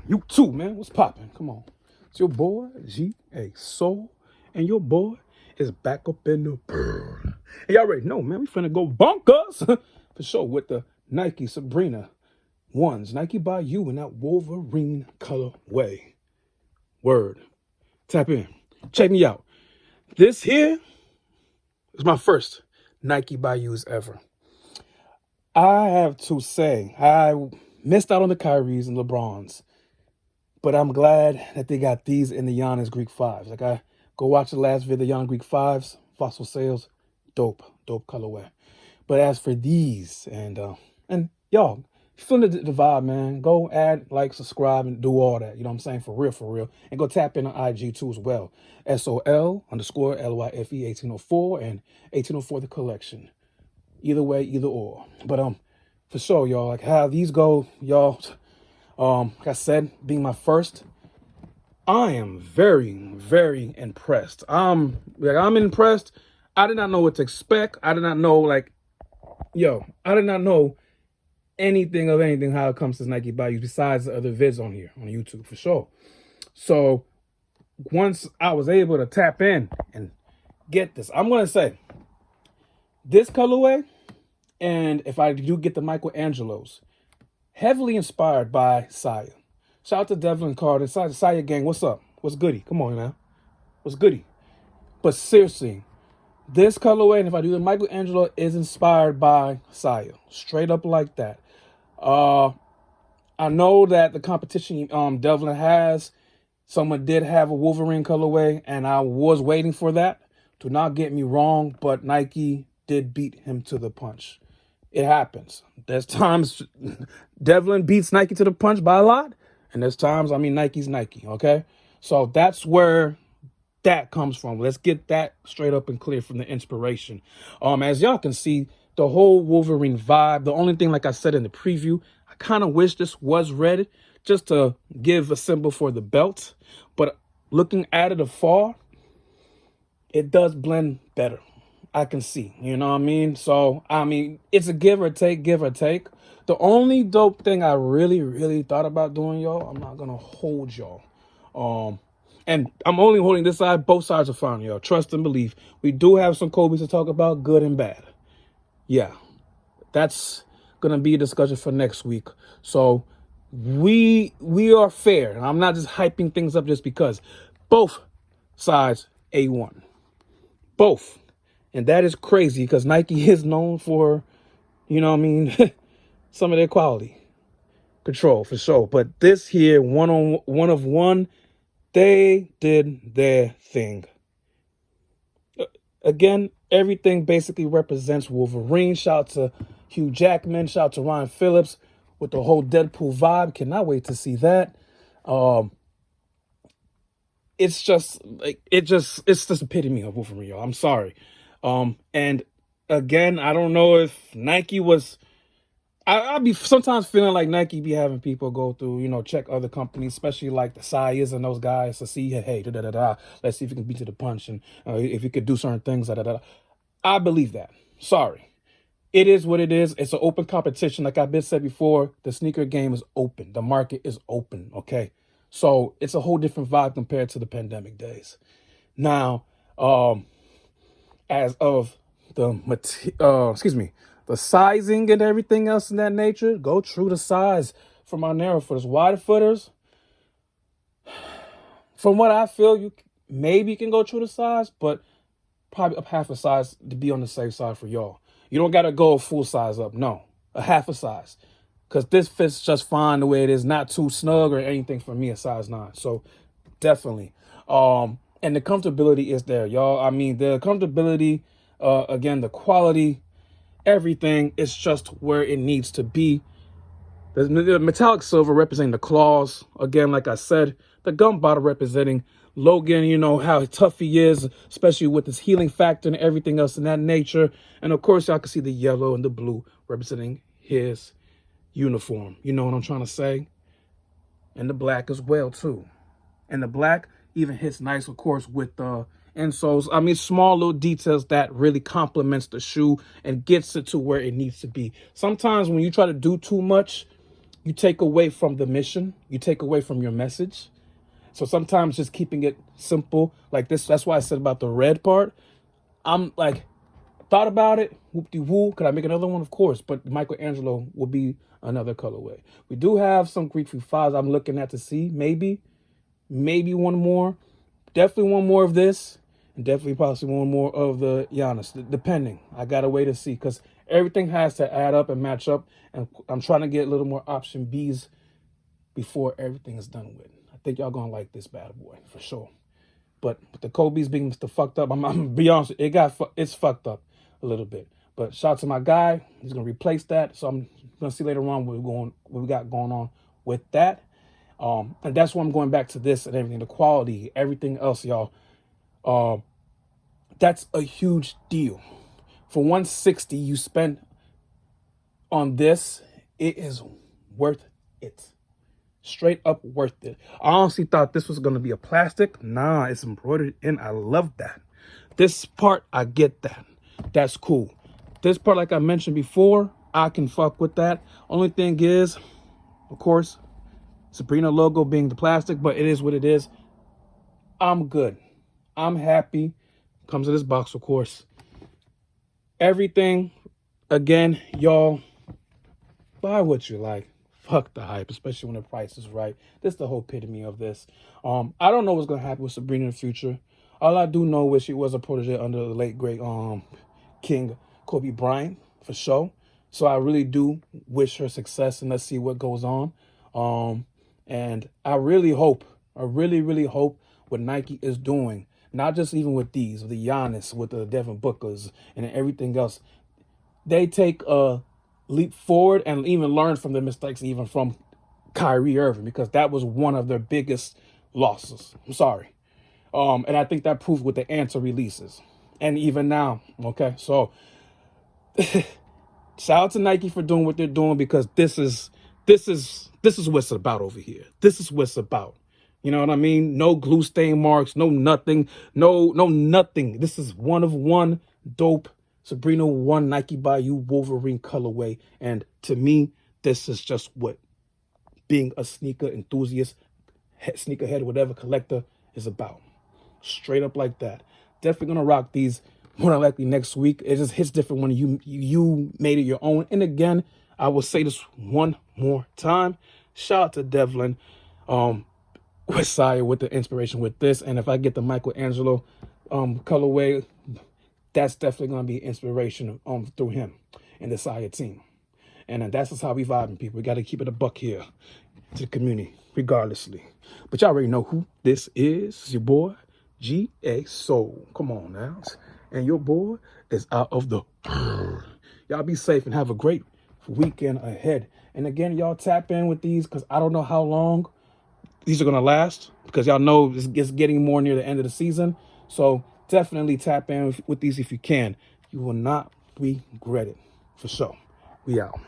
You too, man. What's poppin'? Come on. It's your boy, G.A. Soul, and your boy is back up in the bird. And y'all already know, man, we finna go bonkers for sure with the Nike Sabrina ones. Nike by you in that Wolverine colorway. Word. Tap in. Check me out. This here is my first Nike by yous ever. I have to say, I missed out on the Kyries and LeBrons. But I'm glad that they got these in the Giannis Greek 5s. Like, I go watch the last video, the Giannis Greek 5s, Fossil Sales, dope colorway. But as for these, and y'all, feel the vibe, man. Go add, like, subscribe, and do all that. You know what I'm saying? For real. And go tap in on IG too as well. SOL_LYFE 1804 and 1804 the collection. Either way, either or. But for sure, y'all, like how these go, y'all. Like I said, being my first, I am very impressed. I'm impressed. I did not know what to expect. I did not know, I did not know anything how it comes to Nike Bayou besides the other vids on here on YouTube for sure. So once I was able to tap in and get this, I'm gonna say this colorway, and if I do get the Michelangelos, heavily inspired by Saya. Shout out to Devlin Carter. Saya gang, what's up? What's goody? Come on, man. What's goody? But seriously, this colorway, and if I do the Michelangelo, is inspired by Saya. Straight up like that. I know that the competition Devlin has, someone did have a Wolverine colorway, and I was waiting for that. Do not get me wrong, but Nike did beat him to the punch. It happens. There's times Devlin beats Nike to the punch by a lot, and there's times, Nike's Nike, okay? So that's where that comes from. Let's get that straight up and clear from the inspiration. As y'all can see, the whole Wolverine vibe, the only thing, like I said in the preview, I kind of wish this was red just to give a symbol for the belt, but looking at it afar, it does blend better. I can see, you know what I mean? So, it's a give or take. The only dope thing I really thought about doing, y'all, I'm not going to hold y'all. And I'm only holding this side. Both sides are fine, y'all. Trust and believe. We do have some Kobe's to talk about, good and bad. Yeah, that's going to be a discussion for next week. So, we are fair. And I'm not just hyping things up just because. Both sides, A1. Both. And that is crazy because Nike is known for, some of their quality control for sure. But this here, one of one, they did their thing. Again, everything basically represents Wolverine. Shout out to Hugh Jackman. Shout out to Ryan Phillips with the whole Deadpool vibe. Cannot wait to see that. It's just epitome of Wolverine, y'all. I'm sorry. And again, I don't know if Nike was, I'll be sometimes feeling like Nike be having people go through, check other companies, especially like the Sayas and those guys to see, hey, let's see if you can beat to the punch and if you could do certain things, I believe that. Sorry. It is what it is. It's an open competition. Like I've been said before, the sneaker game is open. The market is open, okay? So it's a whole different vibe compared to the pandemic days. Now, as of the sizing and everything else in that nature, go true to size for my narrow footers. Wide footers, from what I feel, you maybe can go true to size, but probably up half a size to be on the safe side for y'all. You don't got to go full size up. No, a half a size. Because this fits just fine the way it is. Not too snug or anything for me, a size 9. So definitely. And the comfortability is there, y'all. The comfortability, again, the quality, everything is just where it needs to be. The metallic silver representing the claws. Again, like I said, the gum bottle representing Logan, how tough he is, especially with his healing factor and everything else in that nature. And of course, y'all can see the yellow and the blue representing his uniform. You know what I'm trying to say? And the black as well, too. And the black even hits nice, of course, with the insoles. Small little details that really complements the shoe and gets it to where it needs to be. Sometimes when you try to do too much, you take away from the mission, you take away from your message. So sometimes just keeping it simple like this, that's why I said about the red part. I'm like, thought about it, whoop-de-woo. Could I make another one? Of course, but Michelangelo will be another colorway. We do have some Greek Freak 5s I'm looking at to see. Maybe one more. Definitely one more of this. And definitely possibly one more of the Giannis, depending. I got to wait to see because everything has to add up and match up. And I'm trying to get a little more option Bs before everything is done with. I think y'all going to like this bad boy for sure. But with the Kobe's being Mr. Fucked Up, I'm going to be honest, it's fucked up a little bit. But shout out to my guy. He's going to replace that. So I'm going to see later on what we got going on with that. And that's why I'm going back to this and everything, the quality, everything else, y'all. That's a huge deal. For 160 you spend on this, it is worth it. Straight up worth it. I honestly thought this was going to be a plastic. Nah, it's embroidered in. I love that. This part, I get that. That's cool. This part, like I mentioned before, I can fuck with that. Only thing is, of course, Sabrina logo being the plastic, but it is what it is. I'm good. I'm happy. Comes in this box, of course. Everything, again, y'all, buy what you like. Fuck the hype, especially when the price is right. This is the whole epitome of this. I don't know what's gonna happen with Sabrina in the future. All I do know is she was a protege under the late great King Kobe Bryant for sure. So I really do wish her success, and let's see what goes on. And I really hope, really hope what Nike is doing, not just even with these, with the Giannis, with the Devin Bookers, and everything else, they take a leap forward and even learn from the mistakes, even from Kyrie Irving, because that was one of their biggest losses. I'm sorry. And I think that proved with the answer releases. And even now, okay? So shout out to Nike for doing what they're doing, because this is what it's about over here. This is what it's about. You know what I mean? No glue stain marks, no nothing, no nothing. This is one of one dope Sabrina 1 Nike by You Wolverine colorway. And to me, this is just what being a sneaker enthusiast, sneakerhead, whatever, collector is about. Straight up like that. Definitely gonna rock these more than likely next week. It just hits different when you made it your own. And again, I will say this one more time. Shout out to Devlin, Westside with the inspiration with this. And if I get the Michelangelo colorway, that's definitely going to be inspiration through him and the Saya team. And that's just how we vibing, people. We got to keep it a buck here to the community, regardlessly. But y'all already know who this is. It's your boy, G.A. Soul. Come on now. And your boy is out of the... Y'all be safe and have a great weekend ahead. And again, y'all tap in with these, because I don't know how long these are going to last, because y'all know it's getting more near the end of the season. So definitely tap in with these if you can. You will not regret it, for sure. We out.